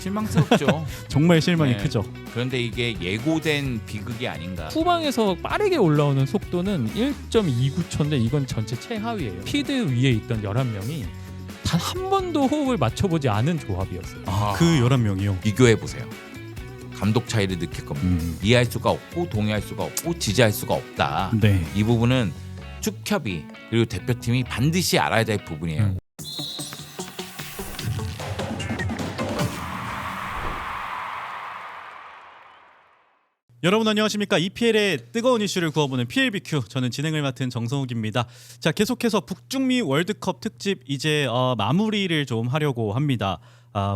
실망스럽죠. 정말 실망이 네. 크죠. 그런데 이게 예고된 비극이 아닌가. 후방에서 빠르게 올라오는 속도는 1.29초인데 이건 전체 최하위예요. 피드 위에 있던 11명이 단 한 번도 호흡을 맞춰보지 않은 조합이었어요. 그 11명이요. 비교해 보세요. 감독 차이를 느낄 겁니다. 이해할 수가 없고 동의할 수가 없고 지지할 수가 없다. 네. 이 부분은 축협이 그리고 대표팀이 반드시 알아야 될 부분이에요. 여러분 안녕하십니까? EPL의 뜨거운 이슈를 구워보는 PLBQ, 저는 진행을 맡은 정성욱입니다. 자, 계속해서 북중미 월드컵 특집 이제 마무리를 좀 하려고 합니다.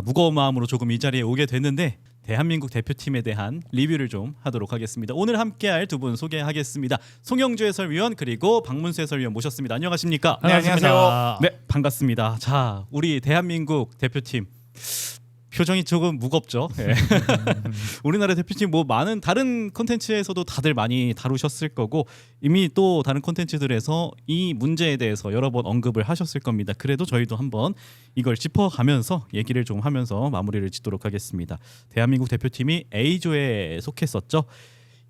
무거운 마음으로 조금 이 자리에 오게 됐는데 대한민국 대표팀에 대한 리뷰를 좀 하도록 하겠습니다. 오늘 함께할 두 분 소개하겠습니다. 송영주 해설위원 그리고 박문수 해설위원 모셨습니다. 안녕하십니까? 네, 안녕하세요. 네, 반갑습니다. 자, 우리 대한민국 대표팀 표정이 조금 무겁죠. 네. 우리나라 대표팀 뭐 많은 다른 콘텐츠에서도 다들 많이 다루셨을 거고 이미 또 다른 콘텐츠들에서 이 문제에 대해서 여러 번 언급을 하셨을 겁니다. 그래도 저희도 한번 이걸 짚어가면서 얘기를 좀 하면서 마무리를 짓도록 하겠습니다. 대한민국 대표팀이 A조에 속했었죠.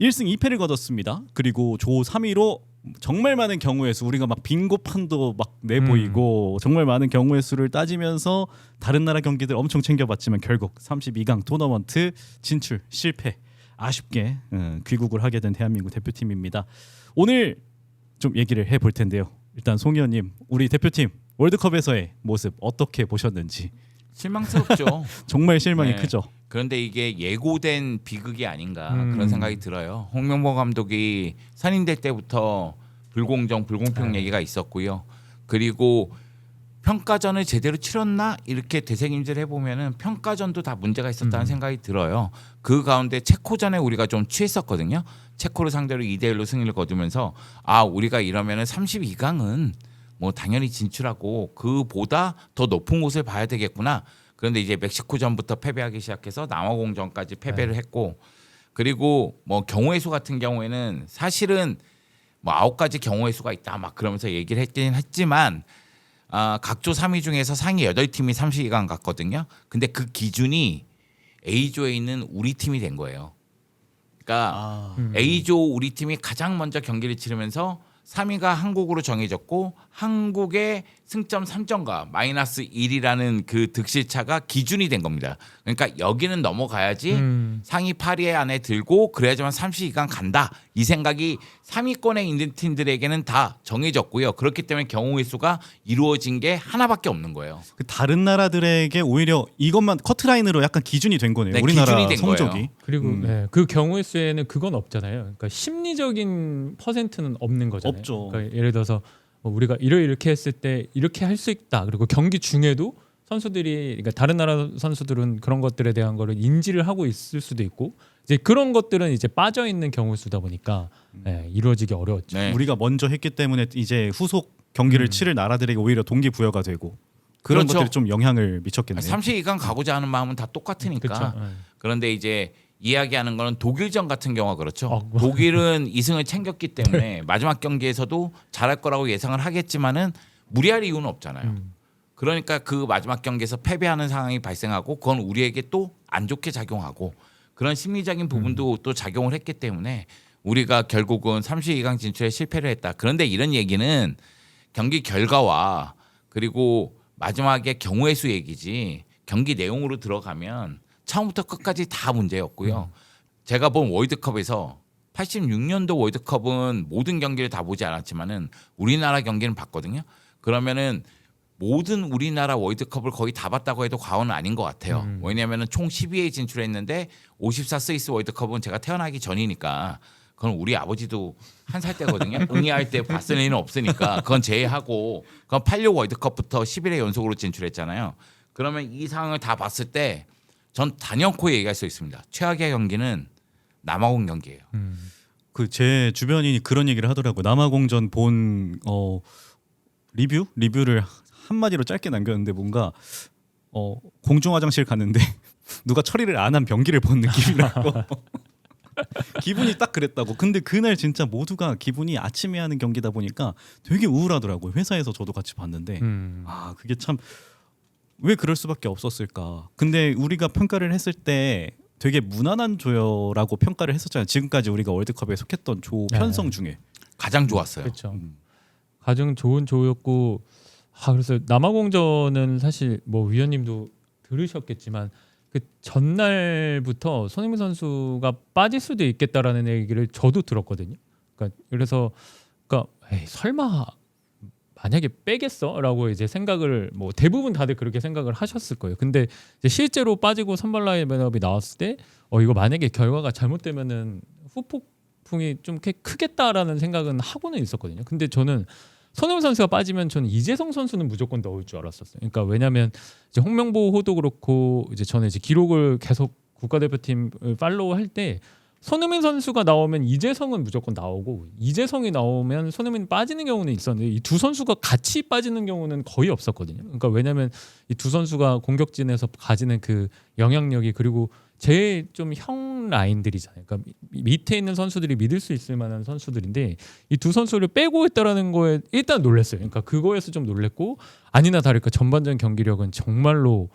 1승 2패를 거뒀습니다. 그리고 조 3위로 정말 많은 경우의 수, 우리가 막 빙고판도 막 내보이고 정말 많은 경우의 수를 따지면서 다른 나라 경기들 엄청 챙겨봤지만 결국 32강 토너먼트 진출 실패, 아쉽게 귀국을 하게 된 대한민국 대표팀입니다. 오늘 좀 얘기를 해볼 텐데요. 일단 송 의원님, 우리 대표팀 월드컵에서의 모습 어떻게 보셨는지. 실망스럽죠. 정말 실망이 네. 크죠. 그런데 이게 예고된 비극이 아닌가 그런 음. 생각이 들어요. 홍명보 감독이 선임될 때부터 불공정, 불공평 얘기가 있었고요. 그리고 평가전을 제대로 치렀나 이렇게 되새김질 해보면은 평가전도 다 문제가 있었다는 생각이 들어요. 그 가운데 체코전에 우리가 좀 취했었거든요. 체코를 상대로 2대1로 승리를 거두면서 우리가 이러면은 32강은 뭐 당연히 진출하고 그보다 더 높은 곳을 봐야 되겠구나. 그런데 이제 멕시코전부터 패배하기 시작해서 남아공전까지 패배를 했고, 그리고 뭐 경우의 수 같은 경우에는 사실은 뭐 9가지 경우의 수가 있다 막 그러면서 얘기를 했긴 했지만 각조 3위 중에서 상위 8팀이 32강 갔거든요. 근데 그 기준이 A조에 있는 우리 팀이 된 거예요. 그러니까 A조 우리 팀이 가장 먼저 경기를 치르면서 3위가 한국으로 정해졌고 한국의 승점 3점과 마이너스 1이라는 그 득실차가 기준이 된 겁니다. 그러니까 여기는 넘어가야지 상위 8위 안에 들고 그래야지만 32강 간다. 이 생각이 3위권에 있는 팀들에게는 다 정해졌고요. 그렇기 때문에 경우의 수가 이루어진 게 하나밖에 없는 거예요. 그 다른 나라들에게 오히려 이것만 커트라인으로 약간 기준이 된 거네요. 네, 우리나라 기준이 된 성적이. 거예요. 그리고 그 경우의 수에는 그건 없잖아요. 그러니까 심리적인 퍼센트는 없는 거잖아요. 없죠. 그러니까 예를 들어서 우리가 이렇게 했을 때 이렇게 할 수 있다. 그리고 경기 중에도 선수들이, 그러니까 다른 나라 선수들은 그런 것들에 대한 거를 인지를 하고 있을 수도 있고 이제 그런 것들은 이제 빠져 있는 경우 수다 보니까 이루어지기 어려웠죠. 네. 우리가 먼저 했기 때문에 이제 후속 경기를 치를 나라들에게 오히려 동기부여가 되고 그런 그렇죠. 것들이 좀 영향을 미쳤겠네요. 32강 가고자 하는 마음은 다 똑같으니까. 그렇죠. 그런데 이제 이야기하는 거는 독일전 같은 경우가 그렇죠. 뭐. 독일은 2승을 챙겼기 때문에 마지막 경기에서도 잘할 거라고 예상을 하겠지만은 무리할 이유는 없잖아요. 그러니까 그 마지막 경기에서 패배하는 상황이 발생하고 그건 우리에게 또 안 좋게 작용하고 그런 심리적인 부분도 또 작용을 했기 때문에 우리가 결국은 32강 진출에 실패를 했다. 그런데 이런 얘기는 경기 결과와 그리고 마지막에 경우의 수 얘기지 경기 내용으로 들어가면 처음부터 끝까지 다 문제였고요. 제가 본 월드컵에서 86년도 월드컵은 모든 경기를 다 보지 않았지만은 우리나라 경기는 봤거든요. 그러면은 모든 우리나라 월드컵을 거의 다 봤다고 해도 과언은 아닌 것 같아요. 왜냐하면은 총 12회에 진출했는데 54 스위스 월드컵은 제가 태어나기 전이니까 그건 우리 아버지도 한 살 때거든요. 응애할 때 봤을 리는 없으니까 그건 제외하고 그건 86 월드컵부터 11회 연속으로 진출했잖아요. 그러면 이 상황을 다 봤을 때 전 단연코 얘기할 수 있습니다. 최악의 경기는 남아공 경기예요. 그 제 주변인이 그런 얘기를 하더라고요. 남아공전 본 리뷰를 한마디로 짧게 남겼는데 뭔가 공중 화장실 갔는데 누가 처리를 안 한 변기를 본 느낌이라고. 기분이 딱 그랬다고. 근데 그날 진짜 모두가 기분이 아침에 하는 경기다 보니까 되게 우울하더라고요. 회사에서 저도 같이 봤는데 그게 참 왜 그럴 수밖에 없었을까? 근데 우리가 평가를 했을 때 되게 무난한 조여라고 평가를 했었잖아요. 지금까지 우리가 월드컵에 속했던 조 편성 중에 가장 좋았어요. 그렇죠. 가장 좋은 조였고 그래서 남아공전은 사실 뭐 위원님도 들으셨겠지만 그 전날부터 손흥민 선수가 빠질 수도 있겠다라는 얘기를 저도 들었거든요. 그래서 에이, 설마 만약에 빼겠어라고 이제 생각을 뭐 대부분 다들 그렇게 생각을 하셨을 거예요. 근데 이제 실제로 빠지고 선발 라인업이 나왔을 때 이거 만약에 결과가 잘못되면은 후폭풍이 좀 크겠다라는 생각은 하고는 있었거든요. 근데 저는 손흥민 선수가 빠지면 저는 이재성 선수는 무조건 넣을 줄 알았었어요. 그러니까 왜냐하면 이제 홍명보 호도 그렇고 이제 저는 이제 기록을 계속 국가대표팀을 팔로우할 때 손흥민 선수가 나오면 이재성은 무조건 나오고 이재성이 나오면 손흥민 빠지는 경우는 있었는데 이 두 선수가 같이 빠지는 경우는 거의 없었거든요. 그러니까 왜냐하면 이 두 선수가 공격진에서 가지는 그 영향력이 그리고 제일 좀 형 라인들이잖아요. 그러니까 밑에 있는 선수들이 믿을 수 있을 만한 선수들인데 이 두 선수를 빼고 했다라는 거에 일단 놀랐어요. 그러니까 그거에서 좀 놀랬고 아니나 다를까 전반전 경기력은 정말로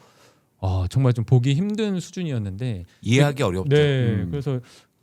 정말 좀 보기 힘든 수준이었는데 이해하기 어렵죠. 네, 그래서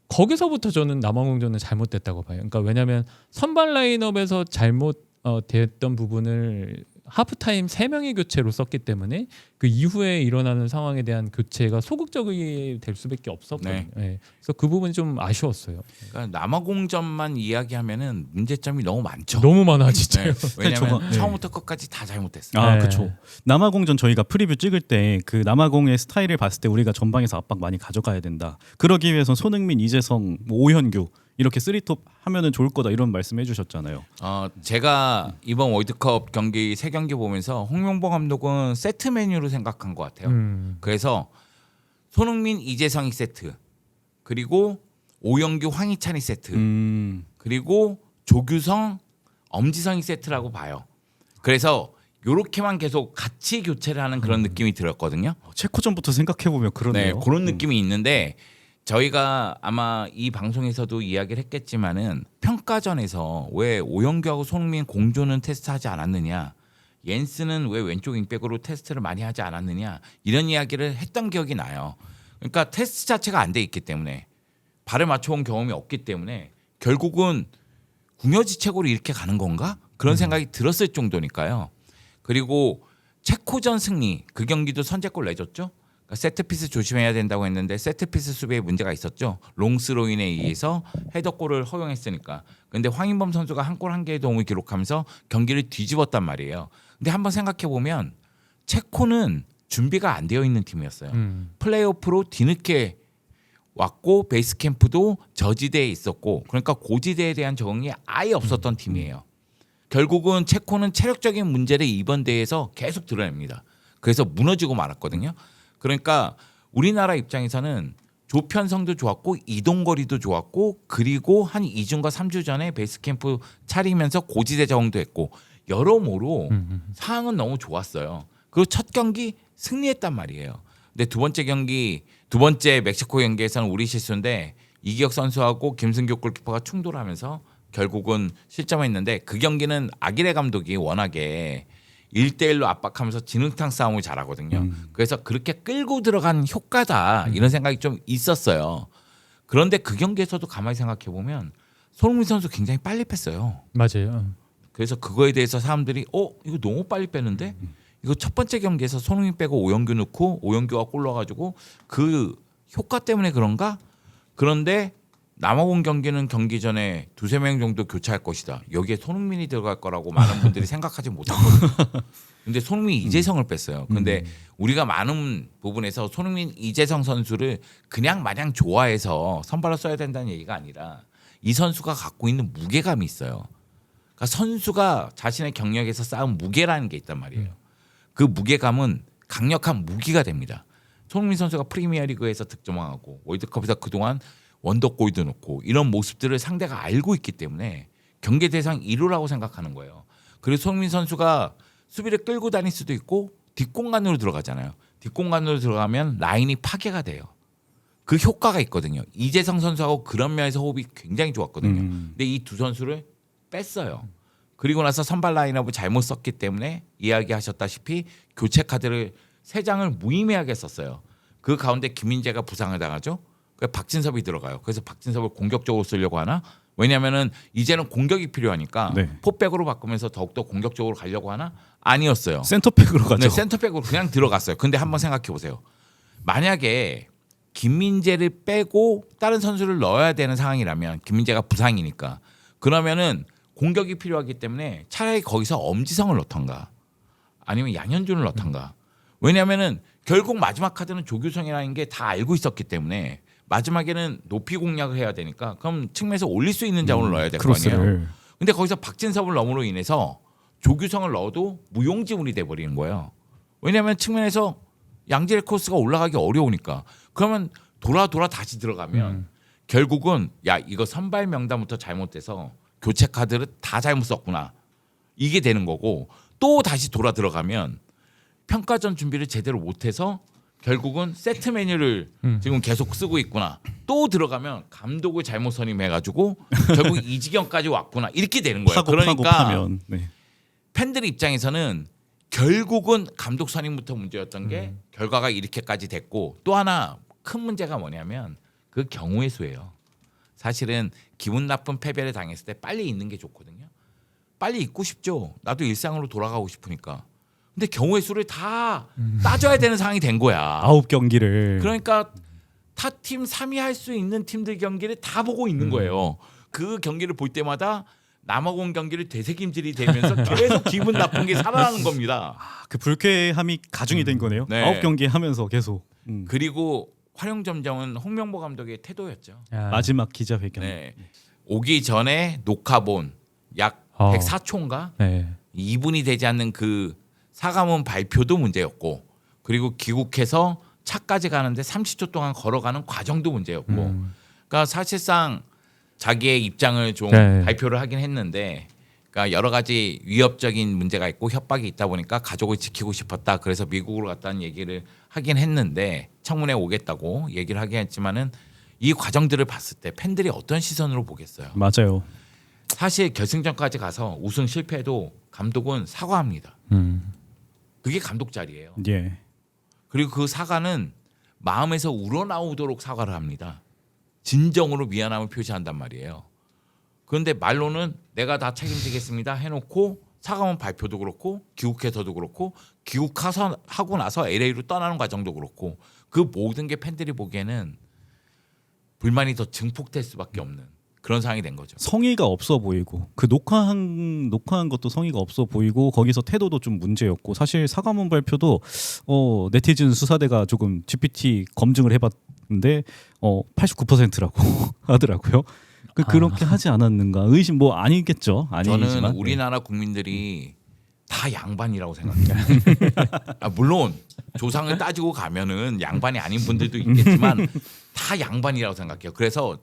거기서부터 저는 남아공전은 잘못됐다고 봐요. 그러니까 왜냐하면 선발 라인업에서 잘못 됐던 부분을 하프타임 3명의 교체로 썼기 때문에 그 이후에 일어나는 상황에 대한 교체가 소극적이 될 수밖에 없었거든요. 네. 네. 그래서 그 부분이 좀 아쉬웠어요. 그러니까 남아공전만 이야기하면은 문제점이 너무 많죠. 너무 많아 진짜요. 네. 왜냐하면 네. 처음부터 끝까지 다 잘못됐어요. 아, 네. 그렇죠. 남아공전 저희가 프리뷰 찍을 때 그 남아공의 스타일을 봤을 때 우리가 전방에서 압박 많이 가져가야 된다. 그러기 위해서 손흥민, 이재성, 뭐 오현규 이렇게 3톱 하면은 좋을 거다 이런 말씀해 주셨잖아요. 제가 이번 월드컵 경기 3경기 보면서 홍명보 감독은 세트 메뉴로 생각한 것 같아요. 그래서 손흥민, 이재성이 세트, 그리고 오영규, 황희찬이 세트, 그리고 조규성, 엄지성이 세트라고 봐요. 그래서 요렇게만 계속 같이 교체를 하는 그런 느낌이 들었거든요. 체코전부터 생각해 보면 그러네요. 네, 그런 느낌이 있는데 저희가 아마 이 방송에서도 이야기를 했겠지만은 평가전에서 왜 오영규하고 손흥민 공조는 테스트하지 않았느냐, 옌스는 왜 왼쪽 윙백으로 테스트를 많이 하지 않았느냐 이런 이야기를 했던 기억이 나요. 그러니까 테스트 자체가 안 돼 있기 때문에 발을 맞춰온 경험이 없기 때문에 결국은 궁여지책으로 이렇게 가는 건가 그런 생각이 들었을 정도니까요. 그리고 체코전 승리 그 경기도 선제골 내줬죠. 세트피스 조심해야 된다고 했는데 세트피스 수비에 문제가 있었죠. 롱스로인에 의해서 헤더골을 허용했으니까. 근데 황인범 선수가 한 골 한 개의 도움을 기록하면서 경기를 뒤집었단 말이에요. 근데 한번 생각해 보면 체코는 준비가 안 되어 있는 팀이었어요. 플레이오프로 뒤늦게 왔고 베이스 캠프도 저지대에 있었고 그러니까 고지대에 대한 적응이 아예 없었던 팀이에요. 결국은 체코는 체력적인 문제를 이번 대회에서 계속 드러냅니다. 그래서 무너지고 말았거든요. 그러니까 우리나라 입장에서는 조편성도 좋았고 이동거리도 좋았고 그리고 한 2주인가 3주 전에 베이스 캠프 차리면서 고지대 적응도 했고 여러모로 상황은 너무 좋았어요. 그리고 첫 경기 승리했단 말이에요. 근데 두 번째 멕시코 경기에서는 우리 실수인데 이기혁 선수하고 김승규 골키퍼가 충돌하면서 결국은 실점했는데 그 경기는 아기레 감독이 워낙에 1대1로 압박하면서 진흙탕 싸움을 잘하거든요. 그래서 그렇게 끌고 들어간 효과다 이런 생각이 좀 있었어요. 그런데 그 경기에서도 가만히 생각해 보면 손흥민 선수 굉장히 빨리 뺐어요. 맞아요. 그래서 그거에 대해서 사람들이 이거 너무 빨리 뺐는데 이거 첫 번째 경기에서 손흥민 빼고 오영규 넣고 오영규가 골 넣어가지고 그 효과 때문에 그런가? 그런데 남아공 경기는 경기 전에 2-3명 정도 교체할 것이다. 여기에 손흥민이 들어갈 거라고 많은 분들이 생각하지 못했거든요. 근데 손흥민 이재성을 뺐어요. 근데 우리가 많은 부분에서 손흥민 이재성 선수를 그냥 마냥 좋아해서 선발로 써야 된다는 얘기가 아니라 이 선수가 갖고 있는 무게감이 있어요. 그러니까 선수가 자신의 경력에서 쌓은 무게라는 게 있단 말이에요. 그 무게감은 강력한 무기가 됩니다. 손흥민 선수가 프리미어리그에서 득점하고 월드컵에서 그동안 원더골도 넣고 이런 모습들을 상대가 알고 있기 때문에 경계 대상 1호라고 생각하는 거예요. 그리고 손흥민 선수가 수비를 끌고 다닐 수도 있고 뒷공간으로 들어가잖아요. 뒷공간으로 들어가면 라인이 파괴가 돼요. 그 효과가 있거든요. 이재성 선수하고 그런 면에서 호흡이 굉장히 좋았거든요. 근데 이 두 선수를 뺐어요. 그리고 나서 선발 라인업을 잘못 썼기 때문에 이야기하셨다시피 교체 카드를 3장을 무의미하게 썼어요. 그 가운데 김민재가 부상을 당하죠. 그래서 박진섭이 들어가요. 그래서 박진섭을 공격적으로 쓰려고 하나? 왜냐하면은 이제는 공격이 필요하니까 네. 포백으로 바꾸면서 더욱더 공격적으로 가려고 하나? 아니었어요. 센터백으로 가죠. 네, 센터백으로 그냥 들어갔어요. 근데 한번 생각해 보세요. 만약에 김민재를 빼고 다른 선수를 넣어야 되는 상황이라면 김민재가 부상이니까 그러면은 공격이 필요하기 때문에 차라리 거기서 엄지성을 넣던가 아니면 양현준을 넣던가. 왜냐하면은 결국 마지막 카드는 조규성이라는 게 다 알고 있었기 때문에 마지막에는 높이 공략을 해야 되니까 그럼 측면에서 올릴 수 있는 자원을 넣어야 될 거 아니에요. 크로스를. 근데 거기서 박진섭을 넣음으로 인해서 조규성을 넣어도 무용지물이 돼버리는 거예요. 왜냐하면 측면에서 양질의 코스가 올라가기 어려우니까. 그러면 돌아 다시 들어가면 결국은 야 이거 선발 명단부터 잘못돼서 교체 카드를 다 잘못 썼구나. 이게 되는 거고 또 다시 돌아 들어가면 평가전 준비를 제대로 못해서 결국은 세트 메뉴를 지금 계속 쓰고 있구나. 또 들어가면 감독을 잘못 선임해가지고 결국 이 지경까지 왔구나. 이렇게 되는 거예요. 그러니까 파면. 네. 팬들 입장에서는 결국은 감독 선임부터 문제였던 게 결과가 이렇게까지 됐고 또 하나 큰 문제가 뭐냐면 그 경우의 수예요. 사실은 기분 나쁜 패배를 당했을 때 빨리 있는 게 좋거든요. 빨리 있고 싶죠. 나도 일상으로 돌아가고 싶으니까. 근데 경우의 수를 다 따져야 되는 상황이 된 거야. 9경기를. 그러니까 타팀 3위 할 수 있는 팀들 경기를 다 보고 있는 거예요. 그 경기를 볼 때마다 남아공 경기를 되새김질이 되면서 계속 기분 나쁜 게 살아나는 겁니다. 그 불쾌함이 가중이 된 거네요. 네. 9경기 하면서 계속. 그리고 활용점정은 홍명보 감독의 태도였죠. 마지막 기자회견. 네. 오기 전에 녹화본 약 104초인가? 네. 2분이 되지 않는 그 사과문 발표도 문제였고 그리고 귀국해서 차까지 가는데 30초 동안 걸어가는 과정도 문제였고 그러니까 사실상 자기의 입장을 좀 네. 발표를 하긴 했는데 그러니까 여러 가지 위협적인 문제가 있고 협박이 있다 보니까 가족을 지키고 싶었다. 그래서 미국으로 갔다는 얘기를 하긴 했는데 청문회 오겠다고 얘기를 하긴 했지만은 이 과정들을 봤을 때 팬들이 어떤 시선으로 보겠어요. 맞아요. 사실 결승전까지 가서 우승 실패해도 감독은 사과합니다. 그게 감독 자리예요. 예. 그리고 그 사과는 마음에서 우러나오도록 사과를 합니다. 진정으로 미안함을 표시한단 말이에요. 그런데 말로는 내가 다 책임지겠습니다 해놓고 사과문 발표도 그렇고 귀국해서도 그렇고 귀국하고 나서 LA로 떠나는 과정도 그렇고 그 모든 게 팬들이 보기에는 불만이 더 증폭될 수밖에 없는 그런 상황이 된 거죠. 성의가 없어 보이고 그 녹화한 것도 성의가 없어 보이고 거기서 태도도 좀 문제였고 사실 사과문 발표도 네티즌 수사대가 조금 GPT 검증을 해봤는데 89%라고 하더라고요. 그렇게 하지 않았는가 의심 뭐 아니겠죠. 아니지만 저는 우리나라 국민들이 다 양반이라고 생각해요. 물론 조상을 따지고 가면은 양반이 아닌 분들도 있겠지만 다 양반이라고 생각해요. 그래서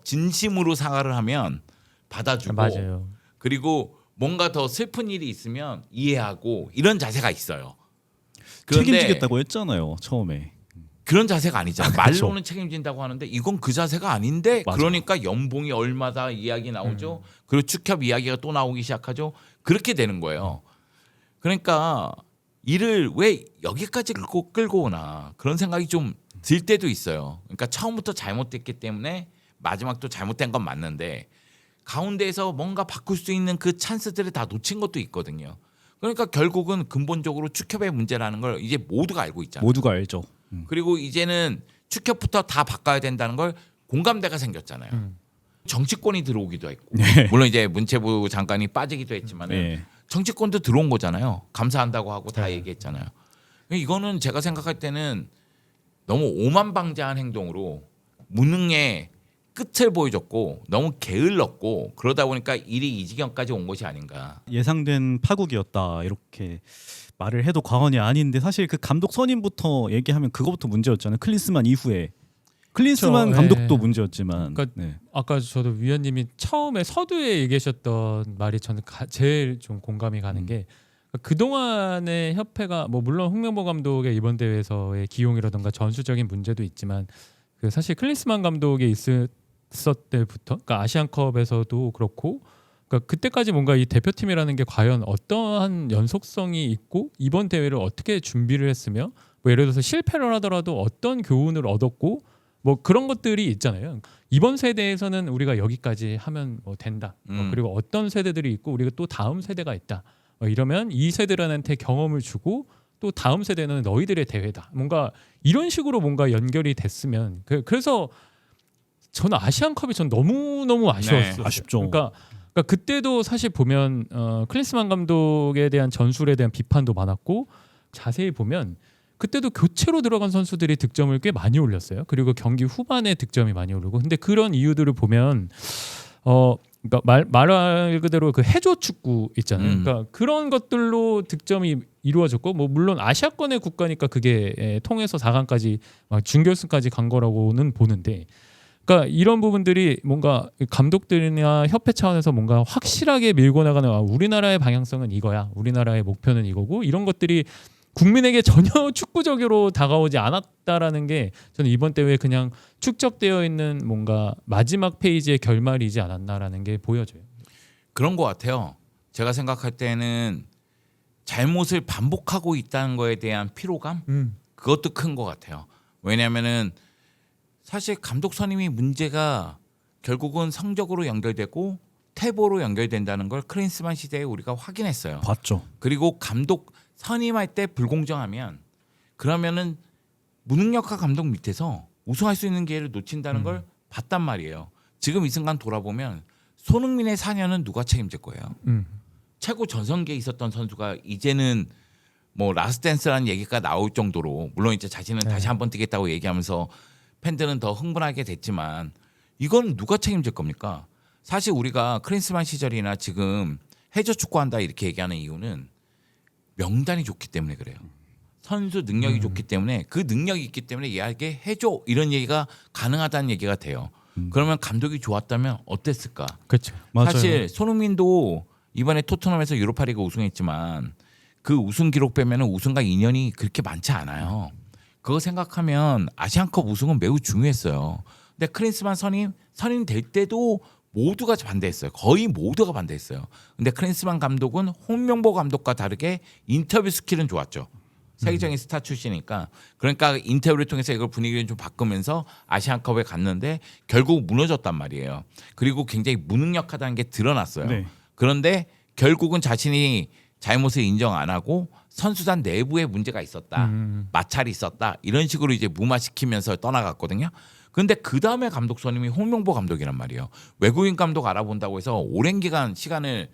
진심으로 사과를 하면 받아주고 맞아요. 그리고 뭔가 더 슬픈 일이 있으면 이해하고 이런 자세가 있어요. 책임지겠다고 했잖아요 처음에. 그런 자세가 아니잖아요. 그렇죠. 말로는 책임진다고 하는데 이건 그 자세가 아닌데 맞아. 그러니까 연봉이 얼마다 이야기 나오죠. 그리고 축협 이야기가 또 나오기 시작하죠. 그렇게 되는 거예요. 그러니까 일을 왜 여기까지 끌고 오나 그런 생각이 좀 들 때도 있어요. 그러니까 처음부터 잘못됐기 때문에 마지막도 잘못된 건 맞는데 가운데에서 뭔가 바꿀 수 있는 그 찬스들을 다 놓친 것도 있거든요. 그러니까 결국은 근본적으로 축협의 문제라는 걸 이제 모두가 알고 있잖아요. 모두가 알죠. 그리고 이제는 축협부터 다 바꿔야 된다는 걸 공감대가 생겼잖아요. 정치권이 들어오기도 했고 물론 이제 문체부 장관이 빠지기도 했지만은 네. 정치권도 들어온 거잖아요. 감사한다고 하고 다 얘기했잖아요. 이거는 제가 생각할 때는 너무 오만방자한 행동으로 무능의 끝을 보여줬고 너무 게을렀고 그러다 보니까 일이 이 지경까지 온 것이 아닌가. 예상된 파국이었다 이렇게 말을 해도 과언이 아닌데 사실 그 감독 선임부터 얘기하면 그거부터 문제였잖아요. 클린스만 이후에 클린스만 그렇죠. 감독도 네. 문제였지만 그러니까 네. 아까 저도 위원님이 처음에 서두에 얘기하셨던 말이 저는 제일 좀 공감이 가는 게 그동안의 협회가 뭐 물론 홍명보 감독의 이번 대회에서의 기용이라든가 전술적인 문제도 있지만 그 사실 클린스만 감독이 있었을 때부터 그러니까 아시안컵에서도 그렇고 그러니까 그때까지 뭔가 이 대표팀이라는 게 과연 어떠한 연속성이 있고 이번 대회를 어떻게 준비를 했으며 뭐 예를 들어서 실패를 하더라도 어떤 교훈을 얻었고 뭐 그런 것들이 있잖아요. 이번 세대에서는 우리가 여기까지 하면 뭐 된다. 그리고 어떤 세대들이 있고 우리가 또 다음 세대가 있다. 이러면 이 세대들한테 경험을 주고 또 다음 세대는 너희들의 대회다. 뭔가 이런 식으로 뭔가 연결이 됐으면 그래서 저는 아시안컵이 전 너무 아쉬웠어요. 네, 아쉽죠. 그러니까 그때도 사실 보면 클린스만 감독에 대한 전술에 대한 비판도 많았고 자세히 보면 그때도 교체로 들어간 선수들이 득점을 꽤 많이 올렸어요. 그리고 경기 후반에 득점이 많이 오르고. 근데 그런 이유들을 보면 그러니까 말 그대로 그 해조 축구 있잖아요. 그러니까 그런 것들로 득점이 이루어졌고 뭐 물론 아시아권의 국가니까 그게 통해서 4강까지 준결승까지 간 거라고는 보는데 그러니까 이런 부분들이 뭔가 감독들이나 협회 차원에서 뭔가 확실하게 밀고 나가는 우리나라의 방향성은 이거야. 우리나라의 목표는 이거고 이런 것들이 국민에게 전혀 축구적으로 다가오지 않았다라는 게 저는 이번 대회에 그냥 축적되어 있는 뭔가 마지막 페이지의 결말이지 않았나라는 게 보여져요. 그런 것 같아요. 제가 생각할 때는 잘못을 반복하고 있다는 거에 대한 피로감 그것도 큰 것 같아요. 왜냐하면은 사실 감독 선임이 문제가 결국은 성적으로 연결되고 태보로 연결된다는 걸 클린스만 시대에 우리가 확인했어요. 봤죠. 그리고 감독 선임할 때 불공정하면 그러면은 무능력한 감독 밑에서 우승할 수 있는 기회를 놓친다는 걸 봤단 말이에요. 지금 이 순간 돌아보면 손흥민의 4년은 누가 책임질 거예요? 최고 전성기에 있었던 선수가 이제는 뭐 라스트댄스라는 얘기가 나올 정도로 물론 이제 자신은 다시 한번 뛰겠다고 얘기하면서 팬들은 더 흥분하게 됐지만 이건 누가 책임질 겁니까? 사실 우리가 클린스만 시절이나 지금 해저 축구한다 이렇게 얘기하는 이유는 명단이 좋기 때문에 그래요. 선수 능력이 좋기 때문에 그 능력이 있기 때문에 얘에게 해줘 이런 얘기가 가능하다는 얘기가 돼요. 그러면 감독이 좋았다면 어땠을까? 그렇죠. 맞아요. 사실 손흥민도 이번에 토트넘에서 유로파리그 우승했지만 그 우승 기록 빼면은 우승과 인연이 그렇게 많지 않아요. 그거 생각하면 아시안컵 우승은 매우 중요했어요. 근데 클린스만 선임 될 때도 모두가 반대했어요. 거의 모두가 반대했어요. 근데 클린스만 감독은 홍명보 감독과 다르게 인터뷰 스킬은 좋았죠. 세계적인 스타 출신이니까 그러니까 인터뷰를 통해서 이걸 분위기를 좀 바꾸면서 아시안컵에 갔는데 결국 무너졌단 말이에요. 그리고 굉장히 무능력하다는 게 드러났어요. 네. 그런데 결국은 자신이 잘못을 인정 안 하고 선수단 내부에 문제가 있었다. 마찰이 있었다. 이런 식으로 이제 무마시키면서 떠나갔거든요. 근데 그 다음에 감독 선임이 홍명보 감독이란 말이에요. 외국인 감독 알아본다고 해서 오랜 기간 시간을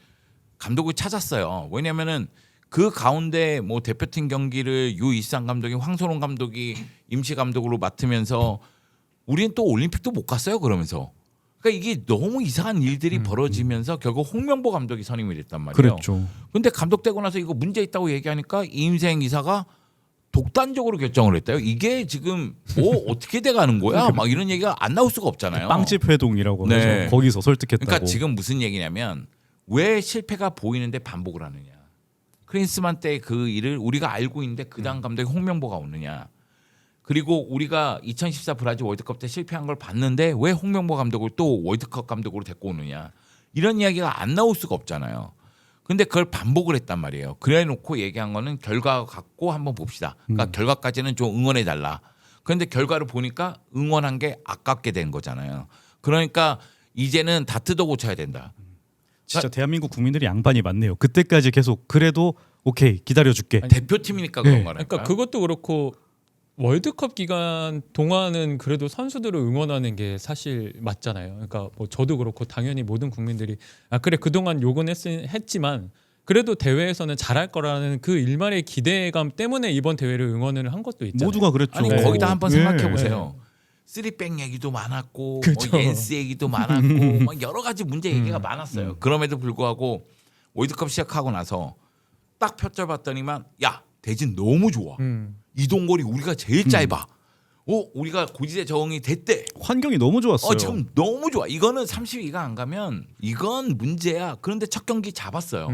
감독을 찾았어요. 왜냐면은 그 가운데 뭐 대표팀 경기를 유이상 감독이 황선홍 감독이 임시 감독으로 맡으면서 우리는 또 올림픽도 못 갔어요. 그러면서 그러니까 이게 너무 이상한 일들이 벌어지면서 결국 홍명보 감독이 선임이 됐단 말이에요. 그랬죠. 근데 감독 되고 나서 이거 문제 있다고 얘기하니까 이임생 이사가 독단적으로 결정을 했대요. 이게 지금 뭐 어떻게 돼가는 거야? 막 이런 얘기가 안 나올 수가 없잖아요. 빵집 회동이라고 네. 해서 거기서 설득했다고. 그러니까 지금 무슨 얘기냐면 왜 실패가 보이는데 반복을 하느냐. 클린스만 때 그 일을 우리가 알고 있는데 그 다음 감독이 홍명보가 오느냐. 그리고 우리가 2014 브라질 월드컵 때 실패한 걸 봤는데 왜 홍명보 감독을 또 월드컵 감독으로 데리고 오느냐. 이런 이야기가 안 나올 수가 없잖아요. 근데 그걸 반복을 했단 말이에요. 그래 놓고 얘기한 거는 결과 갖고 한번 봅시다. 그러니까 결과까지는 좀 응원해 달라. 그런데 결과를 보니까 응원한 게 아깝게 된 거잖아요. 그러니까 이제는 다 뜯어 고쳐야 된다. 진짜 대한민국 국민들이 양반이 많네요. 그때까지 계속 그래도 오케이 기다려줄게. 대표팀이니까 그런 거라니까. 그러니까 그것도 그렇고 월드컵 기간 동안은 그래도 선수들을 응원하는 게 사실 맞잖아요. 그러니까 뭐 저도 그렇고 당연히 모든 국민들이 그래 그동안 욕은 했지만 그래도 대회에서는 잘할 거라는 그 일말의 기대감 때문에 이번 대회를 응원을 한 것도 있잖아요. 모두가 그랬죠. 아니 거기다 한번 예. 생각해 보세요. 쓰리백 얘기도 많았고 그쵸. 뭐 옌스 얘기도 많았고 막 여러 가지 문제 얘기가 많았어요. 그럼에도 불구하고 월드컵 시작하고 나서 딱 표절 봤더니만 야 대진 너무 좋아. 이동거리 우리가 제일 짧아. 우리가 고지대 적응이 됐대. 환경이 너무 좋았어요. 지금 너무 좋아. 이거는 32가 안 가면 이건 문제야. 그런데 첫 경기 잡았어요.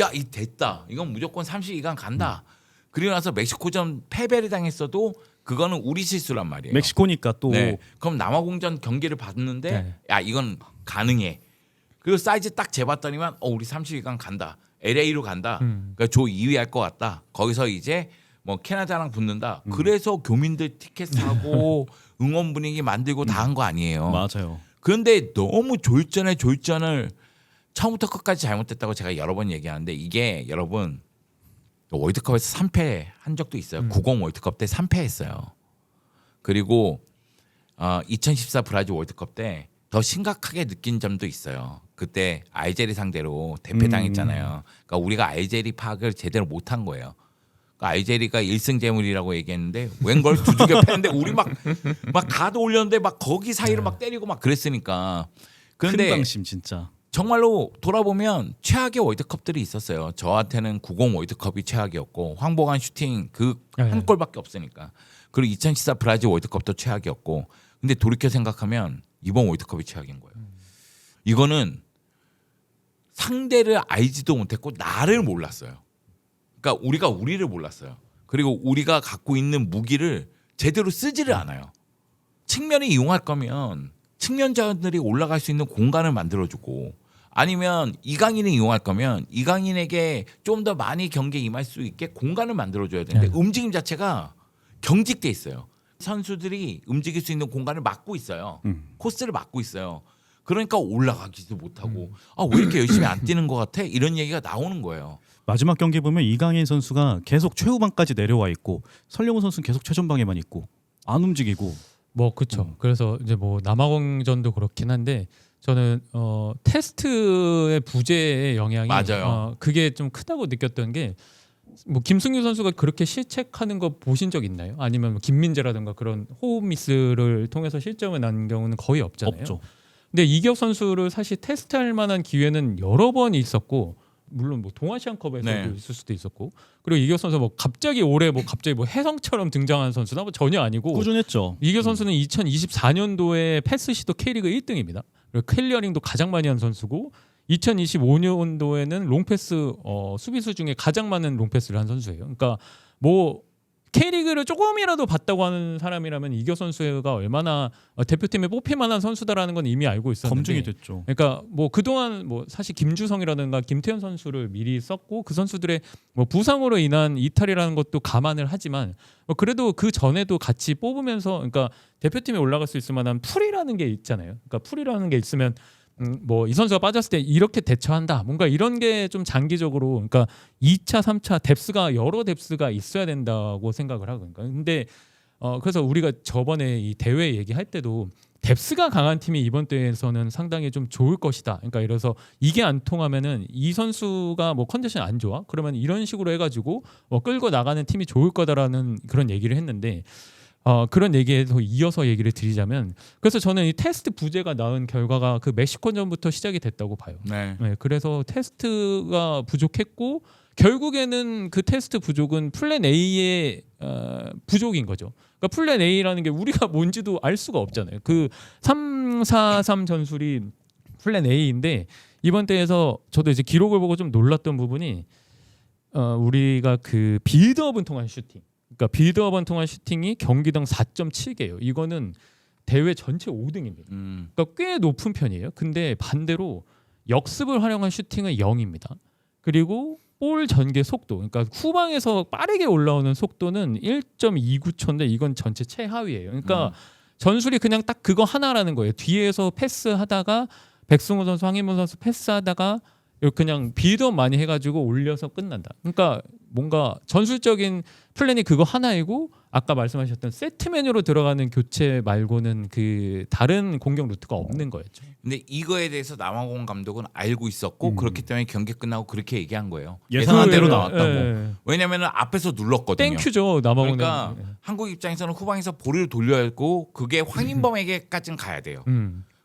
야, 이 됐다. 이건 무조건 32강 간다. 그리고 나서 멕시코전 패배를 당했어도 그거는 우리 실수란 말이에요. 멕시코니까 또 네. 그럼 남아공전 경기를 봤는데 네. 야, 이건 가능해. 그리고 사이즈 딱 재봤더니만 우리 32강 간다. LA로 간다. 그러니까 조 2위 할 것 같다. 거기서 이제 뭐 캐나다랑 붙는다. 그래서 교민들 티켓 사고 응원 분위기 만들고 다 한 거 아니에요. 맞아요. 그런데 너무 졸전을 처음부터 끝까지 잘못됐다고 제가 여러 번 얘기하는데 이게 여러분 월드컵에서 3패 한 적도 있어요. 90 월드컵 때 3패했어요. 그리고 2014 브라질 월드컵 때 더 심각하게 느낀 점도 있어요. 그때 알제리 상대로 대패당했잖아요. 그러니까 우리가 알제리 파악을 제대로 못한 거예요. 그러니까 알제리가 1승 재물이라고 얘기했는데 웬걸 두들겨 패는데 우리 막 가도 올렸는데 막 거기 사이를 막 때리고 막 그랬으니까. 큰 그런데 방심 진짜. 정말로 돌아보면 최악의 월드컵들이 있었어요. 저한테는 90 월드컵이 최악이었고 황보관 슈팅 그 한 골밖에 없으니까. 그리고 2014 브라질 월드컵도 최악이었고. 근데 돌이켜 생각하면 이번 월드컵이 최악인 거예요. 이거는 상대를 알지도 못했고 나를 몰랐어요. 그러니까 우리가 우리를 몰랐어요. 그리고 우리가 갖고 있는 무기를 제대로 쓰지를 않아요. 측면을 이용할 거면 측면자들이 올라갈 수 있는 공간을 만들어주고 아니면 이강인을 이용할 거면 이강인에게 좀 더 많이 경기에 임할 수 있게 공간을 만들어줘야 되는데 움직임 자체가 경직돼 있어요. 선수들이 움직일 수 있는 공간을 막고 있어요. 코스를 막고 있어요. 그러니까 올라가지도 못하고 왜 이렇게 열심히 안 뛰는 것 같아? 이런 얘기가 나오는 거예요. 마지막 경기 보면 이강인 선수가 계속 최후방까지 내려와 있고 설령우 선수는 계속 최전방에만 있고 안 움직이고. 뭐 그렇죠. 그래서 이제 뭐 남아공전도 그렇긴 한데 저는 테스트의 부재의 영향이 맞아요. 그게 좀 크다고 느꼈던 게 뭐 김승규 선수가 그렇게 실책하는 거 보신 적 있나요? 아니면 뭐 김민재라든가 그런 호흡 미스를 통해서 실점을 난 경우는 거의 없잖아요. 없죠. 근데 이기혁 선수를 사실 테스트할 만한 기회는 여러 번 있었고 물론 뭐 동아시안컵에서도 네. 있을 수도 있었고 그리고 이기혁 선수 뭐 갑자기 올해 뭐 갑자기 뭐 혜성처럼 등장한 선수나 뭐 전혀 아니고 꾸준했죠. 이기혁 선수는 2024년도에 패스 시도 K리그 1등입니다. 그리고 클리어링도 가장 많이 한 선수고 2025년도에는 롱패스 수비수 중에 가장 많은 롱패스를 한 선수예요. 그러니까 뭐 K리그를 조금이라도 봤다고 하는 사람이라면 이기혁 선수가 얼마나 대표팀에 뽑힐 만한 선수다라는 건 이미 알고 있었는데 검증이 됐죠. 그러니까 뭐 그동안 뭐 사실 김주성이라든가 김태현 선수를 미리 썼고 그 선수들의 뭐 부상으로 인한 이탈이라는 것도 감안을 하지만 그래도 그 전에도 같이 뽑으면서 그러니까 대표팀에 올라갈 수 있을 만한 풀이라는 게 있잖아요. 그러니까 풀이라는 게 있으면 뭐 이 선수가 빠졌을 때 이렇게 대처한다. 뭔가 이런 게 좀 장기적으로 그러니까 2차, 3차 뎁스가 여러 뎁스가 있어야 된다고 생각을 하거든요. 근데 그래서 우리가 저번에 이 대회 얘기할 때도 뎁스가 강한 팀이 이번 대회에서는 상당히 좀 좋을 것이다. 그러니까 이래서 이게 안 통하면은 이 선수가 뭐 컨디션 안 좋아? 그러면 이런 식으로 해가지고 끌고 나가는 팀이 좋을 거다라는 그런 얘기를 했는데 그런 얘기에서 이어서 얘기를 드리자면 그래서 저는 이 테스트 부재가 나온 결과가 그 멕시코전부터 시작이 됐다고 봐요. 네. 네, 그래서 테스트가 부족했고 결국에는 그 테스트 부족은 플랜 A의 부족인 거죠. 그러니까 플랜 A라는 게 우리가 뭔지도 알 수가 없잖아요. 그 3-4-3 전술이 플랜 A인데 이번 대회에서 저도 이제 기록을 보고 좀 놀랐던 부분이 우리가 그 빌드업을 통한 슈팅 그러니까 빌드업을 통한 슈팅이 경기당 4.7개예요. 이거는 대회 전체 5등입니다. 그러니까 꽤 높은 편이에요. 근데 반대로 역습을 활용한 슈팅은 0입니다. 그리고 볼 전개 속도, 그러니까 후방에서 빠르게 올라오는 속도는 1.29초인데 이건 전체 최하위예요. 그러니까 전술이 그냥 딱 그거 하나라는 거예요. 뒤에서 패스하다가 백승호 선수, 황희문 선수 패스하다가 그냥 빌드업 많이 해가지고 올려서 끝난다. 그러니까 뭔가 전술적인 플랜이 그거 하나이고 아까 말씀하셨던 세트 메뉴로 들어가는 교체 말고는 그 다른 공격 루트가 없는 거였죠. 근데 이거에 대해서 남아공 감독은 알고 있었고 그렇기 때문에 경기 끝나고 그렇게 얘기한 거예요. 예상한 대로 나왔다고. 왜냐면은 앞에서 눌렀거든요. 땡큐죠 남아공은. 그러니까 한국 입장에서는 후방에서 볼을 돌려야 했고 그게 황인범에게까지는 가야 돼요.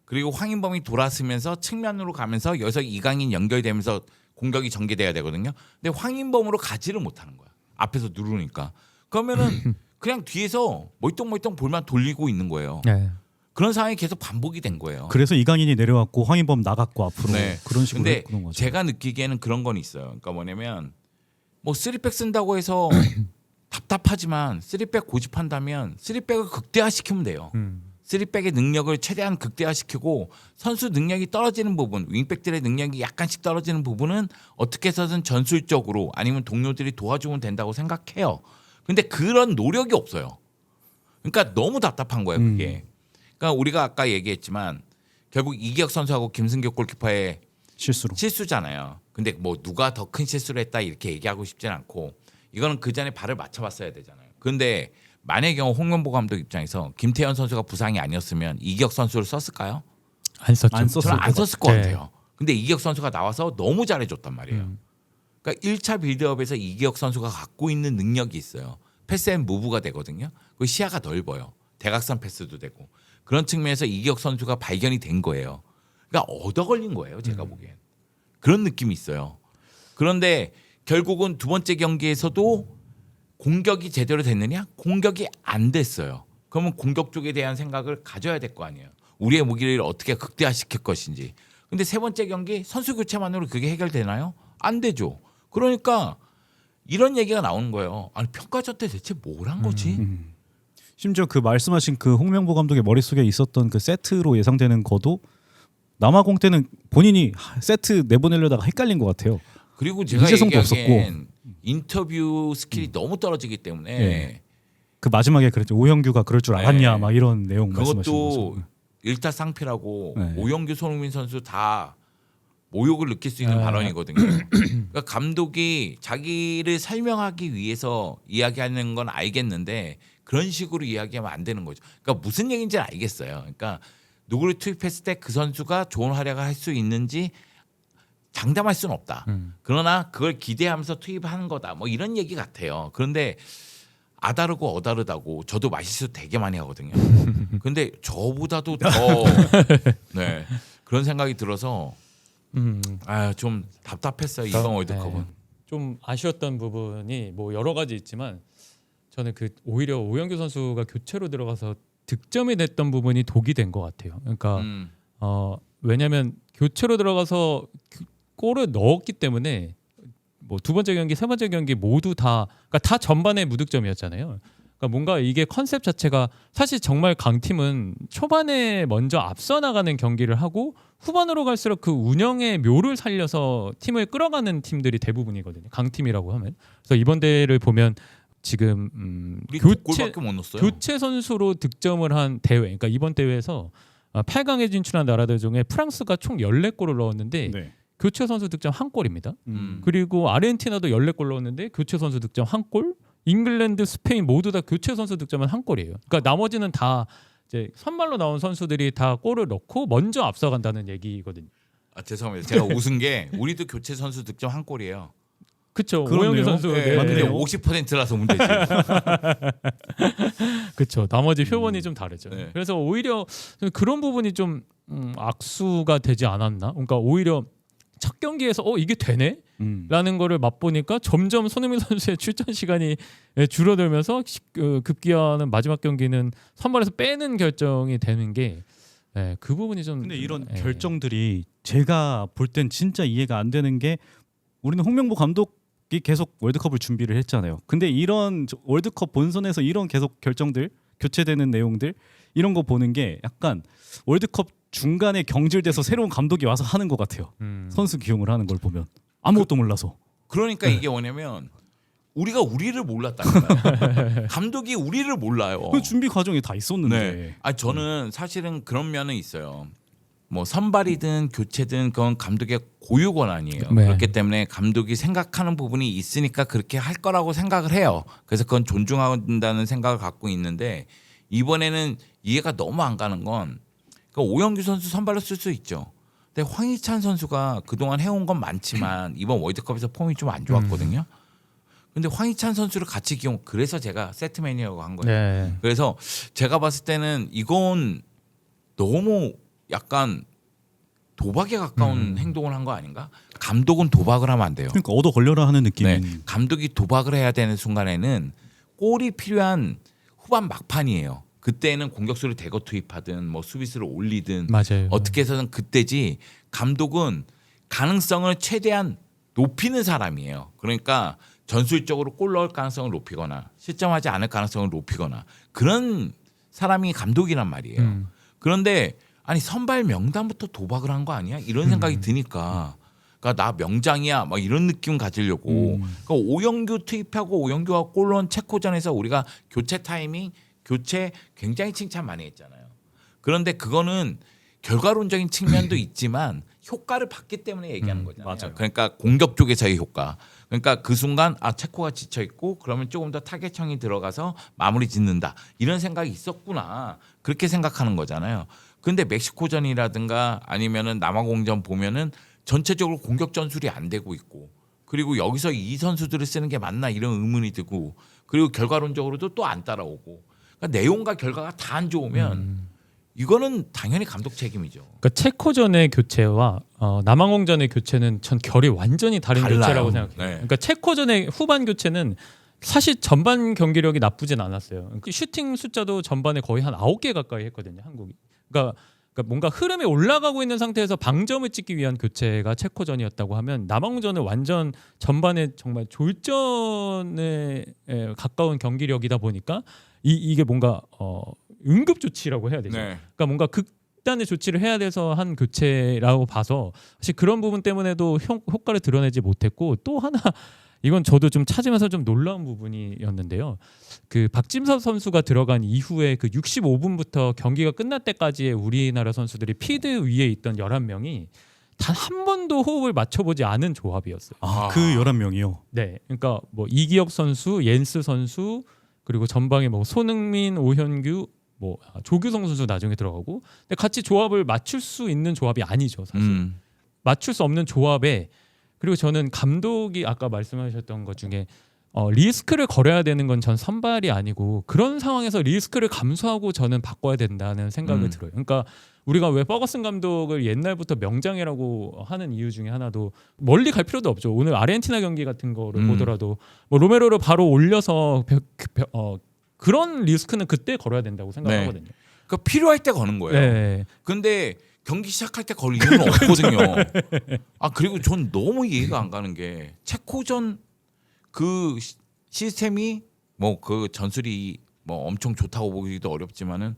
그리고 황인범이 돌아서면서 측면으로 가면서 여기서 이강인 연결되면서 공격이 전개돼야 되거든요. 근데 황인범으로 가지를 못하는 거야. 앞에서 누르니까. 그러면은 그냥 뒤에서 멀뚱멀뚱 볼만 돌리고 있는 거예요. 네. 그런 상황이 계속 반복이 된 거예요. 그래서 이강인이 내려왔고 황인범 나갔고 앞으로 네. 그런 식으로 근데 했던 거죠. 제가 느끼기에는 그런 건 있어요. 그러니까 뭐냐면 뭐 3백 쓴다고 해서 답답하지만 3백 고집한다면 3백을 극대화시키면 돼요. 3백의 능력을 최대한 극대화시키고 선수 능력이 떨어지는 부분, 윙백들의 능력이 약간씩 떨어지는 부분은 어떻게 해서든 전술적으로 아니면 동료들이 도와주면 된다고 생각해요. 근데 그런 노력이 없어요. 그러니까 너무 답답한 거예요, 그게. 그러니까 우리가 아까 얘기했지만 결국 이기혁 선수하고 김승규 골키퍼의 실수잖아요. 근데 뭐 누가 더 큰 실수를 했다 이렇게 얘기하고 싶진 않고 이거는 그 전에 발을 맞춰봤어야 되잖아요. 그런데 만약의 경우 홍명보 감독 입장에서 김태현 선수가 부상이 아니었으면 이기혁 선수를 썼을까요? 안 썼죠. 저는 안 썼을 것 네. 같아요. 근데 이기혁 선수가 나와서 너무 잘해줬단 말이에요. 그러니까 1차 빌드업에서 이기혁 선수가 갖고 있는 능력이 있어요. 패스앤 무브가 되거든요. 그 시야가 넓어요. 대각선 패스도 되고. 그런 측면에서 이기혁 선수가 발견이 된 거예요. 그러니까 얻어 걸린 거예요. 제가 보기엔. 그런 느낌이 있어요. 그런데 결국은 두 번째 경기에서도 공격이 제대로 됐느냐? 공격이 안 됐어요. 그러면 공격 쪽에 대한 생각을 가져야 될 거 아니에요. 우리의 무기를 어떻게 극대화시킬 것인지. 근데 세 번째 경기 선수 교체만으로 그게 해결되나요? 안 되죠. 그러니까 이런 얘기가 나오는 거예요. 아니 평가전 때 대체 뭘 한 거지? 심지어 그 말씀하신 그 홍명보 감독의 머릿속에 있었던 그 세트로 예상되는 거도 남아공 때는 본인이 세트 내보내려다가 헷갈린 것 같아요. 그리고 제가 이재성도 얘기하기엔 인터뷰 스킬이 너무 떨어지기 때문에 네. 그 마지막에 그랬죠. 오영규가 그럴 줄 알았냐 네. 막 이런 내용 말씀하시는 그것도 거죠. 일타쌍피라고 네. 오영규, 손흥민 선수 다 모욕을 느낄 수 있는 발언이거든요. 그러니까 감독이 자기를 설명하기 위해서 이야기하는 건 알겠는데 그런 식으로 이야기하면 안 되는 거죠. 그러니까 무슨 얘기인지는 알겠어요. 그러니까 누구를 투입했을 때 그 선수가 좋은 활약을 할 수 있는지 장담할 수는 없다. 그러나 그걸 기대하면서 투입하는 거다. 뭐 이런 얘기 같아요. 그런데 아다르고 어다르다고 저도 마실수 되게 많이 하거든요. 근데 저보다도 더 네, 그런 생각이 들어서 좀 답답했어요. 이번 월드컵은. 좀 아쉬웠던 부분이 뭐 여러 가지 있지만 저는 그 오히려 오영규 선수가 교체로 들어가서 득점이 됐던 부분이 독이 된 것 같아요. 그러니까 왜냐하면 교체로 들어가서 골을 넣었기 때문에 뭐 두 번째 경기, 세 번째 경기 모두 그러니까 다 전반에 무득점이었잖아요. 그러니까 뭔가 이게 컨셉 자체가 사실 정말 강팀은 초반에 먼저 앞서 나가는 경기를 하고 후반으로 갈수록 그 운영의 묘를 살려서 팀을 끌어가는 팀들이 대부분이거든요. 강팀이라고 하면. 그래서 이번 대회를 보면 지금 우리 두 골밖에 못 넣었어요. 교체 선수로 득점을 한 대회. 그러니까 이번 대회에서 8강에 진출한 나라들 중에 프랑스가 총 14골을 넣었는데 네. 교체 선수 득점 1골입니다. 그리고 아르헨티나도 14골 넣었는데 교체 선수 득점 1골. 잉글랜드, 스페인 모두 다 교체 선수 득점은 1골이에요. 그러니까 나머지는 다 이제 선발로 나온 선수들이 다 골을 넣고 먼저 앞서간다는 얘기거든요. 죄송합니다. 제가 웃은 게 우리도 교체 선수 득점 1골이에요. 그렇죠. 그렇네요. 오영규 선수. 네, 맞네요. 근데 50%라서 문제지. 그렇죠. 나머지 표본이 좀 다르죠. 네. 그래서 오히려 그런 부분이 좀 악수가 되지 않았나? 그러니까 오히려 첫 경기에서 이게 되네? 라는 거를 맛보니까 점점 손흥민 선수의 출전 시간이 줄어들면서 급기야는 마지막 경기는 선발에서 빼는 결정이 되는 게 그 부분이 좀 근데 이런 결정들이 제가 볼 땐 진짜 이해가 안 되는 게 우리는 홍명보 감독이 계속 월드컵을 준비를 했잖아요. 근데 이런 월드컵 본선에서 이런 계속 결정들, 교체되는 내용들 이런 거 보는 게 약간 월드컵 중간에 경질돼서 새로운 감독이 와서 하는 것 같아요. 선수 기용을 하는 걸 보면 아무것도 몰라서. 그러니까 이게 뭐냐면 우리가 우리를 몰랐다니까요. 감독이 우리를 몰라요. 그 준비 과정이 다 있었는데. 네. 저는 사실은 그런 면은 있어요. 뭐 선발이든 교체든 그건 감독의 고유 권한이에요. 네. 그렇기 때문에 감독이 생각하는 부분이 있으니까 그렇게 할 거라고 생각을 해요. 그래서 그건 존중한다는 생각을 갖고 있는데 이번에는 이해가 너무 안 가는 건 그러니까 오영규 선수 선발로 쓸 수 있죠. 근데 황희찬 선수가 그동안 해온 건 많지만 이번 월드컵에서 폼이 좀 안 좋았거든요. 근데 황희찬 선수를 같이 기용 그래서 제가 세트맨이라고 한 거예요. 네. 그래서 제가 봤을 때는 이건 너무 약간 도박에 가까운 행동을 한 거 아닌가? 감독은 도박을 하면 안 돼요. 그러니까 얻어 걸려라 하는 느낌이. 네, 감독이 도박을 해야 되는 순간에는 골이 필요한 후반 막판이에요. 그때는 공격수를 대거 투입하든 뭐 수비수를 올리든 맞아요. 어떻게 해서는 그때지 감독은 가능성을 최대한 높이는 사람이에요. 그러니까 전술적으로 골 넣을 가능성을 높이거나 실점하지 않을 가능성을 높이거나 그런 사람이 감독이란 말이에요. 그런데 아니 선발 명단부터 도박을 한 거 아니야? 이런 생각이 드니까. 그러니까 나 명장이야 막 이런 느낌 가지려고 그러니까 오영규 투입하고 오영규가 골 넣은 체코전에서 우리가 교체 타이밍 교체 굉장히 칭찬 많이 했잖아요. 그런데 그거는 결과론적인 측면도 있지만 효과를 봤기 때문에 얘기하는 거잖아요. 맞아요. 그러니까 공격 쪽에서의 효과. 그러니까 그 순간 아 체코가 지쳐 있고 그러면 조금 더 타겟형이 들어가서 마무리 짓는다 이런 생각이 있었구나 그렇게 생각하는 거잖아요. 근데 멕시코전이라든가 아니면은 남아공전 보면은 전체적으로 공격 전술이 안 되고 있고 그리고 여기서 이 선수들을 쓰는 게 맞나 이런 의문이 들고 그리고 결과론적으로도 또 안 따라오고 그러니까 내용과 결과가 다 안 좋으면 이거는 당연히 감독 책임이죠. 그러니까 체코전의 교체와 남아공전의 교체는 전 결이 완전히 다른 달라요. 교체라고 생각해요. 네. 그러니까 체코전의 후반 교체는 사실 전반 경기력이 나쁘진 않았어요. 그러니까 슈팅 숫자도 전반에 거의 한 9개 가까이 했거든요, 한국이. 그러니까 뭔가 흐름이 올라가고 있는 상태에서 방점을 찍기 위한 교체가 체코전이었다고 하면 남아공전은 완전 전반에 정말 졸전에 가까운 경기력이다 보니까 이게 뭔가 응급 조치라고 해야 되죠. 네. 그러니까 뭔가 극단의 조치를 해야 돼서 한 교체라고 봐서 사실 그런 부분 때문에도 효과를 드러내지 못했고 또 하나 이건 저도 좀 찾으면서 좀 놀라운 부분이었는데요. 그 박진섭 선수가 들어간 이후에 그 65분부터 경기가 끝날 때까지의 우리나라 선수들이 피드 위에 있던 11명이 단 한 번도 호흡을 맞춰보지 않은 조합이었어요. 그 11명이요. 네, 그러니까 뭐 이기혁 선수, 옌스 선수 그리고 전방에 뭐 손흥민, 오현규, 뭐 조규성 선수 나중에 들어가고, 근데 같이 조합을 맞출 수 있는 조합이 아니죠, 사실. 맞출 수 없는 조합에 그리고 저는 감독이 아까 말씀하셨던 것 중에 리스크를 걸어야 되는 건 전 선발이 아니고 그런 상황에서 리스크를 감수하고 저는 바꿔야 된다는 생각을 들어요. 그러니까 우리가 왜 퍼거슨 감독을 옛날부터 명장이라고 하는 이유 중에 하나도 멀리 갈 필요도 없죠. 오늘 아르헨티나 경기 같은 거를 보더라도 뭐 로메로를 바로 올려서 그런 리스크는 그때 걸어야 된다고 생각하거든요. 네. 그러니까 필요할 때 거는 거예요. 네. 근데 경기 시작할 때 걸 이유는 없거든요. 아 그리고 전 너무 이해가 안 가는 게 체코전 그 시스템이 뭐 그 전술이 뭐 엄청 좋다고 보기도 어렵지만은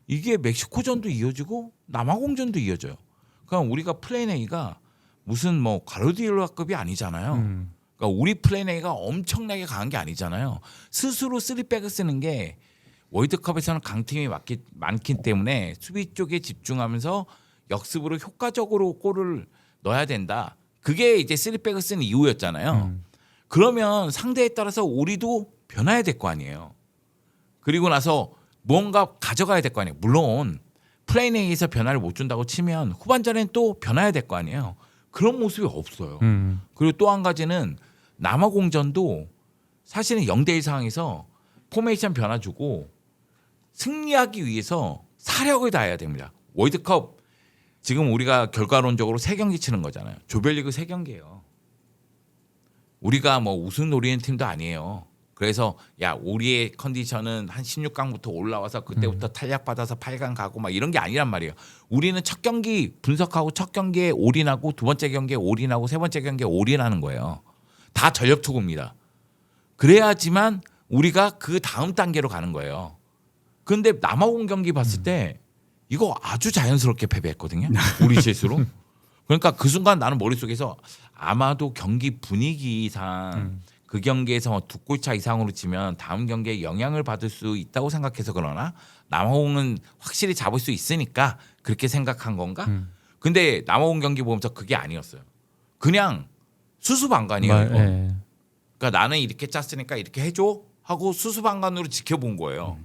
이게 멕시코전도 이어지고 남아공전도 이어져요. 그러니까 우리가 플랜 A가 무슨 뭐 가르디올라급이 아니잖아요. 그러니까 우리 플랜 A가 엄청나게 강한 게 아니잖아요. 스스로 3백을 쓰는 게 월드컵에서는 강팀이 많기 때문에 수비 쪽에 집중하면서 역습으로 효과적으로 골을 넣어야 된다. 그게 이제 3백을 쓰는 이유였잖아요. 그러면 상대에 따라서 우리도 변해야 될 거 아니에요. 그리고 나서 뭔가 가져가야 될 거 아니에요. 물론 플레인 A에서 변화를 못 준다고 치면 후반전엔 또 변해야 될 거 아니에요. 그런 모습이 없어요. 그리고 또 한 가지는 남아공전도 사실은 0대1 상황에서 포메이션 변화 주고 승리하기 위해서 사력을 다해야 됩니다. 월드컵 지금 우리가 결과론적으로 3경기 치는 거잖아요. 조별리그 3경기예요. 우리가 뭐 우승 노리는 팀도 아니에요. 그래서 야 우리의 컨디션은 한 16강부터 올라와서 그때부터 탄력받아서 8강 가고 막 이런 게 아니란 말이에요. 우리는 첫 경기 분석하고 첫 경기에 올인하고 두 번째 경기에 올인하고 세 번째 경기에 올인하는 거예요. 다 전력 투구입니다. 그래야지만 우리가 그 다음 단계로 가는 거예요. 그런데 남아공 경기 봤을 때 이거 아주 자연스럽게 패배했거든요. 우리 실수로. 그러니까 그 순간 나는 머릿속에서 아마도 경기 분위기상 그 경기에서 2골 차 이상으로 치면 다음 경기에 영향을 받을 수 있다고 생각해서 그러나 남아공은 확실히 잡을 수 있으니까 그렇게 생각한 건가? 근데 남아공 경기 보면서 그게 아니었어요. 그냥 수수방관이에요. 이거. 네. 그러니까 나는 이렇게 짰으니까 이렇게 해줘 하고 수수방관으로 지켜본 거예요.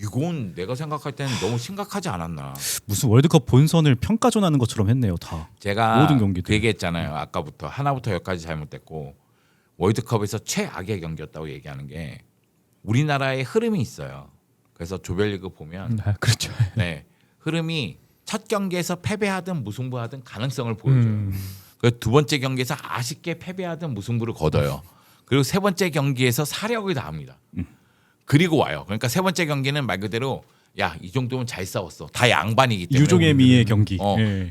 이건 내가 생각할 때는 너무 심각하지 않았나. 무슨 월드컵 본선을 평가전하는 것처럼 했네요, 다. 제가 모든 경기들. 그 얘기했잖아요. 아까부터 하나부터 열까지 잘못됐고 월드컵에서 최악의 경기였다고 얘기하는 게 우리나라의 흐름이 있어요. 그래서 조별리그 보면 그렇죠. 네, 흐름이 첫 경기에서 패배하든 무승부하든 가능성을 보여줘요. 그 두 번째 경기에서 아쉽게 패배하든 무승부를 거둬요. 그리고 세 번째 경기에서 사력을 다합니다. 그리고 와요. 그러니까 세 번째 경기는 말 그대로 야, 이 정도면 잘 싸웠어. 다 양반이기 때문에. 유종의 미의 경기.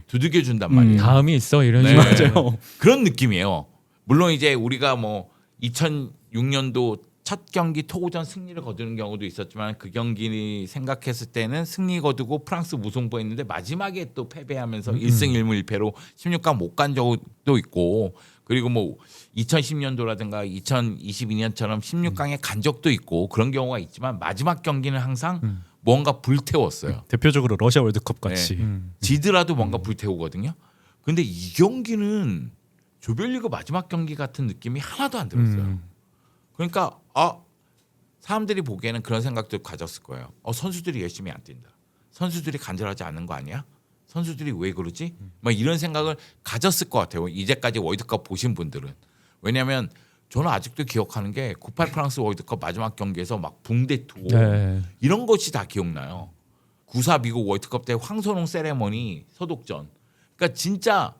두들겨 준단 말이에요. 다음이 있어 이런 네. 식으로. 맞아요. 그런 느낌이에요. 물론 이제 우리가 뭐 2006년도 첫 경기 토고전 승리를 거두는 경우도 있었지만 그 경기 생각했을 때는 승리 거두고 프랑스 무승부했는데 마지막에 또 패배하면서 1승 1무 1패로 16강 못 간 적도 있고 그리고 뭐 2010년도라든가 2022년처럼 16강에 간 적도 있고 그런 경우가 있지만 마지막 경기는 항상 뭔가 불태웠어요. 대표적으로 러시아 월드컵 같이. 지더라도 뭔가 불태우거든요. 근데 이 경기는 조별리그 마지막 경기 같은 느낌이 하나도 안 들었어요. 그러니까 사람들이 보기에는 그런 생각도 가졌을 거예요. 선수들이 열심히 안 뛴다. 선수들이 간절하지 않는 거 아니야? 선수들이 왜 그러지? 막 이런 생각을 가졌을 것 같아요. 이제까지 월드컵 보신 분들은. 왜냐하면 저는 아직도 기억하는 게 98 프랑스 월드컵 마지막 경기에서 막 붕대 투고 네. 이런 것이 다 기억나요. 94 미국 월드컵 때 황선홍 세레머니 소독전. 그러니까 진짜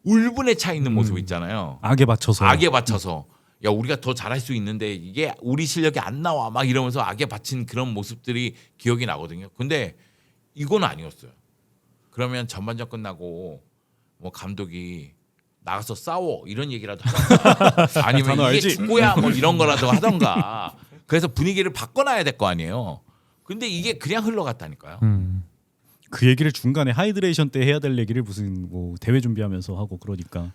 울분에 차 있는 모습 있잖아요. 악에 받쳐서. 악에 받쳐서 야 우리가 더 잘할 수 있는데 이게 우리 실력이 안 나와 막 이러면서 악에 받친 그런 모습들이 기억이 나거든요. 근데 이건 아니었어요. 그러면 전반전 끝나고 뭐 감독이 나가서 싸워 이런 얘기라도 하던가 아니면 단어 이게 알지? 축구야 뭐 이런 거라도 하던가 그래서 분위기를 바꿔놔야 될 거 아니에요. 근데 이게 그냥 흘러갔다니까요. 그 얘기를 중간에 하이드레이션 때 해야 될 얘기를 무슨 뭐 대회 준비하면서 하고 그러니까.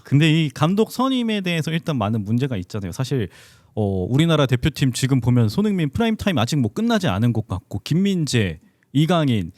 근데 이 감독 선임에 대해서 일단 많은 문제가 있잖아요. 사실 우리나라 대표팀 지금 보면 손흥민 프라임 타임 아직 뭐 끝나지 않은 것 같고 김민재, 이강인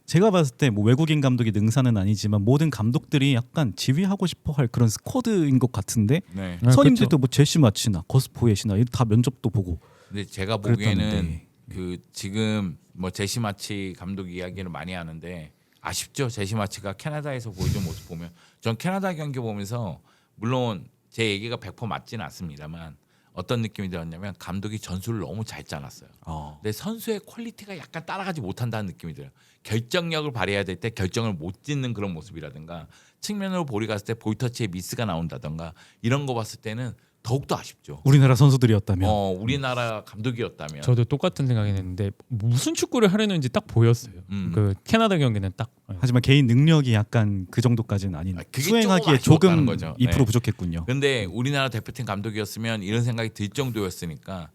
제가 봤을 때 뭐 외국인 감독이 능사는 아니지만 모든 감독들이 약간 지휘하고 싶어할 그런 스쿼드인 것 같은데 네. 선임들도 그렇죠. 뭐 제시 마치나 거스포엣이나 다 면접도 보고 근데 제가 보기에는 그랬다는데. 그 지금 뭐 제시마치 감독 이야기를 많이 하는데 아쉽죠. 제시마치가 캐나다에서 보여준 모습 보면 전 캐나다 경기 보면서 물론 제 얘기가 100% 맞지는 않습니다만 어떤 느낌이 들었냐면 감독이 전술을 너무 잘 짜놨어요. 근데 선수의 퀄리티가 약간 따라가지 못한다는 느낌이 들어요. 결정력을 발휘해야 될 때 결정을 못 짓는 그런 모습이라든가 측면으로 볼이 갔을 때 볼터치에 미스가 나온다든가 이런 거 봤을 때는 더욱더 아쉽죠. 우리나라 선수들이었다면 우리나라 감독이었다면 저도 똑같은 생각했는데 무슨 축구를 하려는지 딱 보였어요. 그 캐나다 경기는 딱. 하지만 개인 능력이 약간 그 정도까지는 아닌 그게 수행하기에 조금 조금 아쉬웠다는 거죠. 2% 네. 부족했군요. 근데 우리나라 대표팀 감독이었으면 이런 생각이 들 정도였으니까.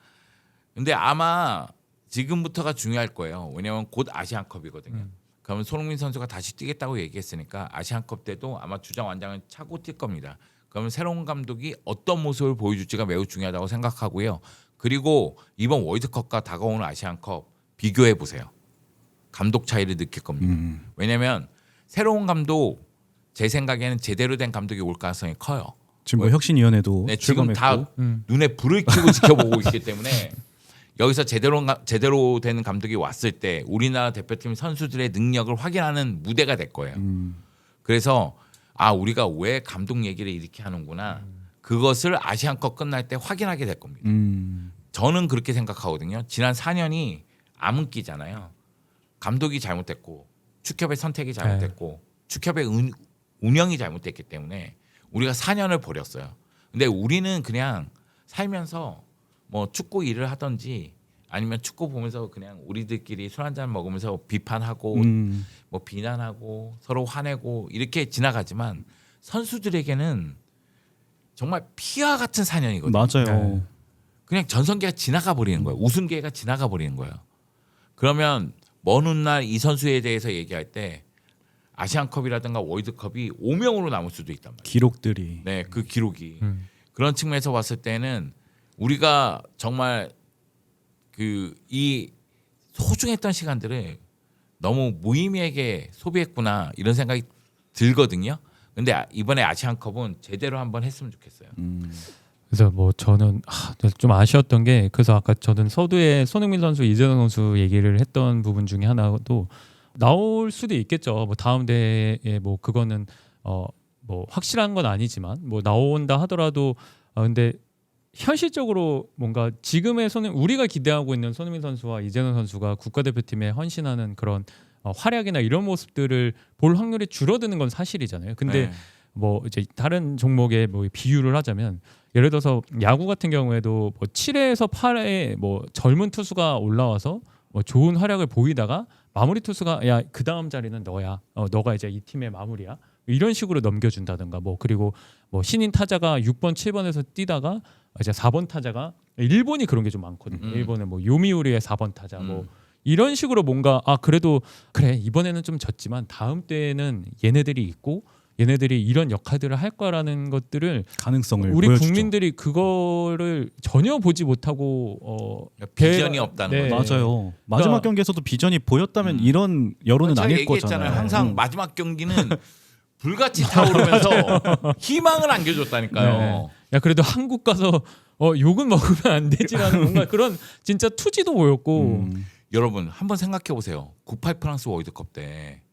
근데 아마 지금부터가 중요할 거예요. 왜냐하면 곧 아시안컵이거든요. 그러면 손흥민 선수가 다시 뛰겠다고 얘기했으니까 아시안컵 때도 아마 주장 완장을 차고 뛸 겁니다. 그러면 새로운 감독이 어떤 모습을 보여줄지가 매우 중요하다고 생각하고요. 그리고 이번 월드컵과 다가오는 아시안컵 비교해 보세요. 감독 차이를 느낄 겁니다. 왜냐하면 새로운 감독 제 생각에는 제대로 된 감독이 올 가능성이 커요. 지금 뭐 혁신위원회도 네, 지금 출범했고 다 눈에 불을 켜고 지켜보고 있기 때문에 여기서 제대로 된 감독이 왔을 때 우리나라 대표팀 선수들의 능력을 확인하는 무대가 될 거예요. 그래서 우리가 왜 감독 얘기를 이렇게 하는구나. 그것을 아시안컵 끝날 때 확인하게 될 겁니다. 저는 그렇게 생각하거든요. 지난 4년이 암흑기잖아요. 감독이 잘못됐고 축협의 선택이 잘못됐고 축협의 운영이 잘못됐기 때문에 우리가 4년을 버렸어요. 근데 우리는 그냥 살면서 뭐 축구 일을 하든지 아니면 축구 보면서 그냥 우리들끼리 술 한잔 먹으면서 비판하고 뭐 비난하고 서로 화내고 이렇게 지나가지만 선수들에게는 정말 피와 같은 4년이거든요. 맞아요. 그냥 전성기가 지나가 버리는 거예요. 우승기회가 지나가 버리는 거예요. 그러면 먼 훗날 이 선수에 대해서 얘기할 때 아시안컵이라든가 월드컵이 오명으로 남을 수도 있단 말이에요. 기록들이 네, 그 기록이 그런 측면에서 봤을 때는 우리가 정말 이 소중했던 시간들을 너무 무의미하게 소비했구나 이런 생각이 들거든요. 근데 이번에 아시안컵은 제대로 한번 했으면 좋겠어요. 그래서 뭐 저는 좀 아쉬웠던 게 그래서 아까 저는 서두에 손흥민 선수, 이재동 선수 얘기를 했던 부분 중에 하나도 나올 수도 있겠죠. 뭐 다음 대회에 뭐 그거는 뭐 확실한 건 아니지만 뭐 나온다 하더라도 근데 현실적으로 뭔가 지금의 우리가 기대하고 있는 손흥민 선수와 이재동 선수가 국가대표팀에 헌신하는 그런 활약이나 이런 모습들을 볼 확률이 줄어드는 건 사실이잖아요. 근데 네. 뭐 이제 다른 종목에 뭐 비유를 하자면 예를 들어서 야구 같은 경우에도 뭐 7회에서 8회 뭐 젊은 투수가 올라와서 뭐 좋은 활약을 보이다가 마무리 투수가 야 그 다음 자리는 너야, 너가 이제 이 팀의 마무리야 이런 식으로 넘겨준다든가 뭐 그리고 뭐 신인 타자가 6번 7번에서 뛰다가 이제 4번 타자가 일본이 그런 게 좀 많거든요. 일본의 뭐 요미우리의 4번 타자 뭐 이런 식으로 뭔가 그래도 그래 이번에는 좀 졌지만 다음 때에는 얘네들이 있고 얘네들이 이런 역할들을 할 거라는 것들을 가능성을 우리 보여주죠. 국민들이 그거를 전혀 보지 못하고 비전이 없다는 거죠. 맞아요. 마지막 경기에서도 비전이 보였다면 이런 여론은 제가 아닐 얘기했잖아요. 거잖아요. 항상 마지막 경기는 불같이 타오르면서 희망을 안겨줬다니까요. 네. 야 그래도 한국 가서 욕은 먹으면 안 되지라는 뭔가 그런 진짜 투지도 보였고 여러분 한번 생각해 보세요. 98 프랑스 월드컵 때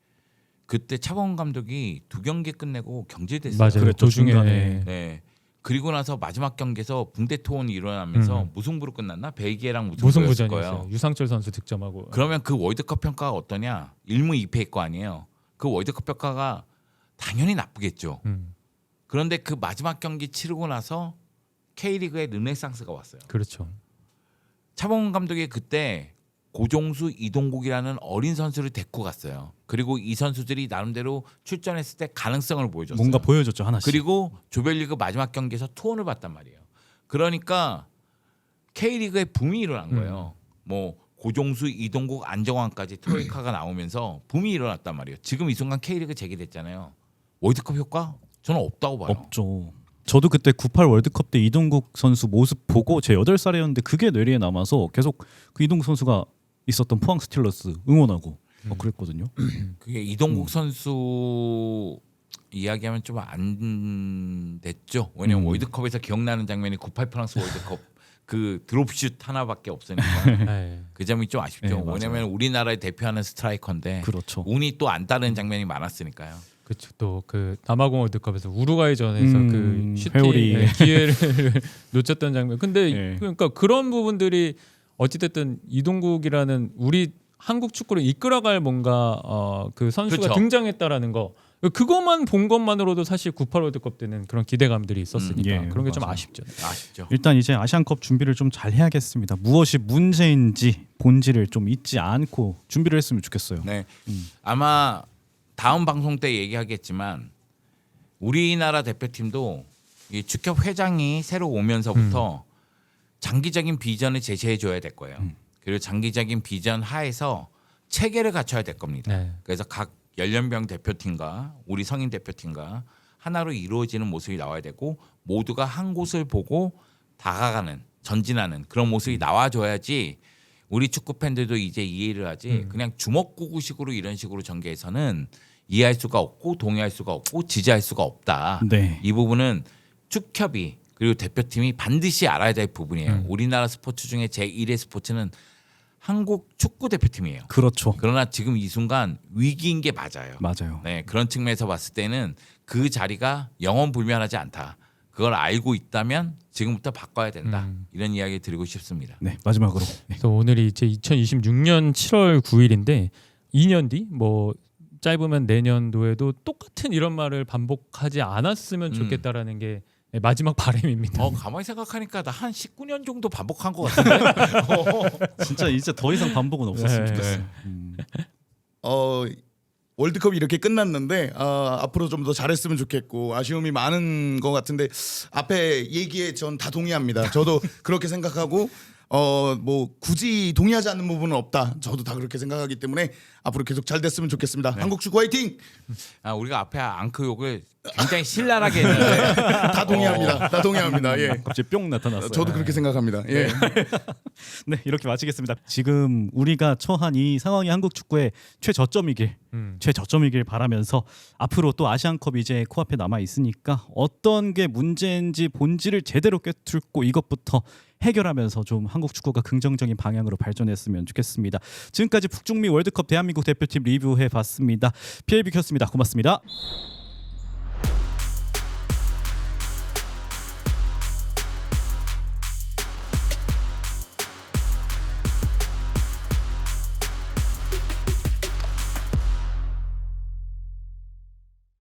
그때 차범근 감독이 2경기 끝내고 경질됐어요. 맞아요. 그랬죠, 도중에 중간에. 네. 그리고 나서 마지막 경기에서 붕대 토론이 일어나면서 무승부로 끝났나? 벨기에랑 무승부였을 무승부전이었어요. 거예요. 유상철 선수 득점하고. 그러면 그 월드컵 평가가 어떠냐? 1무 2패일 거 아니에요. 그 월드컵 평가가 당연히 나쁘겠죠. 그런데 그 마지막 경기 치르고 나서 K리그의 르네상스가 왔어요. 그렇죠. 차범근 감독이 그때 고종수, 이동국이라는 어린 선수를 데리고 갔어요. 그리고 이 선수들이 나름대로 출전했을 때 가능성을 보여줬어요. 뭔가 보여줬죠 하나씩. 그리고 조별리그 마지막 경기에서 투혼을 봤단 말이에요. 그러니까 K리그에 붐이 일어난 거예요. 뭐 고종수, 이동국, 안정환까지 트로이카가 나오면서 붐이 일어났단 말이에요. 지금 이 순간 K리그 재개됐잖아요. 월드컵 효과? 저는 없다고 봐요. 없죠. 저도 그때 98 월드컵 때 이동국 선수 모습 보고 제 8살이었는데 그게 뇌리에 남아서 계속 그 이동국 선수가 있었던 포항 스틸러스 응원하고 그랬거든요. 그게 이동국 선수 이야기하면 좀 안 됐죠. 왜냐면 월드컵에서 기억나는 장면이 98 프랑스 월드컵 그 드롭슛 하나밖에 없으니까 네. 그 점이 좀 아쉽죠. 네, 맞아요. 왜냐면 우리나라를 대표하는 스트라이커인데 그렇죠. 운이 또 안 따르는 장면이 많았으니까요. 그렇죠. 또 그 남아공 월드컵에서 우루과이전에서 그 슈팅 회오리. 기회를 놓쳤던 장면. 근데 네. 그러니까 그런 부분들이 어찌됐든 이동국이라는 우리 한국 축구를 이끌어갈 뭔가 그 선수가 그렇죠. 등장했다라는 거. 그것만 본 것만으로도 사실 98 월드컵 때는 그런 기대감들이 있었으니까 예, 그런 게 좀 맞아요. 아쉽죠. 아쉽죠. 일단 이제 아시안컵 준비를 좀 잘 해야겠습니다. 무엇이 문제인지 본질을 좀 잊지 않고 준비를 했으면 좋겠어요. 네. 아마 다음 방송 때 얘기하겠지만 우리나라 대표팀도 이 축협 회장이 새로 오면서부터 장기적인 비전을 제시해 줘야 될 거예요. 그리고 장기적인 비전 하에서 체계를 갖춰야 될 겁니다. 네. 그래서 각 연령별 대표팀과 우리 성인 대표팀과 하나로 이루어지는 모습이 나와야 되고 모두가 한 곳을 보고 다가가는 전진하는 그런 모습이 나와줘야지 우리 축구 팬들도 이제 이해를 하지 그냥 주먹구구식으로 이런 식으로 전개해서는 이해할 수가 없고 동의할 수가 없고 지지할 수가 없다. 네. 이 부분은 축협이 그리고 대표팀이 반드시 알아야 될 부분이에요. 우리나라 스포츠 중에 제1의 스포츠는 한국 축구 대표팀이에요. 그렇죠. 그러나 지금 이 순간 위기인 게 맞아요. 맞아요. 네, 그런 측면에서 봤을 때는 그 자리가 영원불면하지 않다. 그걸 알고 있다면 지금부터 바꿔야 된다. 이런 이야기 드리고 싶습니다. 네, 마지막으로. 네. 그래서 오늘이 이제 2026년 7월 9일인데 2년 뒤 뭐 짧으면 내년도에도 똑같은 이런 말을 반복하지 않았으면 좋겠다라는 게 마지막 바람입니다. 가만히 생각하니까 나 한 19년 정도 반복한 것 같은데. 진짜 이제 더 이상 반복은 없었으면 네. 좋겠어요. 월드컵이 이렇게 끝났는데 앞으로 좀 더 잘했으면 좋겠고 아쉬움이 많은 것 같은데 앞에 얘기에 전 다 동의합니다. 저도 그렇게 생각하고 뭐 굳이 동의하지 않는 부분은 없다. 저도 다 그렇게 생각하기 때문에 앞으로 계속 잘 됐으면 좋겠습니다. 한국 축구 화이팅! 우리가 앞에 앙크 욕을 굉장히 신랄하게 했는데 다 동의합니다. 다 동의합니다. 예. 갑자기 뿅 나타났어요. 저도 그렇게 생각합니다. 예. 네, 이렇게 마치겠습니다. 지금 우리가 처한 이 상황이 한국 축구의 최저점이길 바라면서 앞으로 또 아시안컵이 이제 코앞에 남아 있으니까 어떤 게 문제인지 본질을 제대로 꿰뚫고 이것부터 해결하면서 좀 한국 축구가 긍정적인 방향으로 발전했으면 좋겠습니다. 지금까지 북중미 월드컵 대한민국 대표팀 리뷰해 봤습니다. PLB였습니다. 고맙습니다.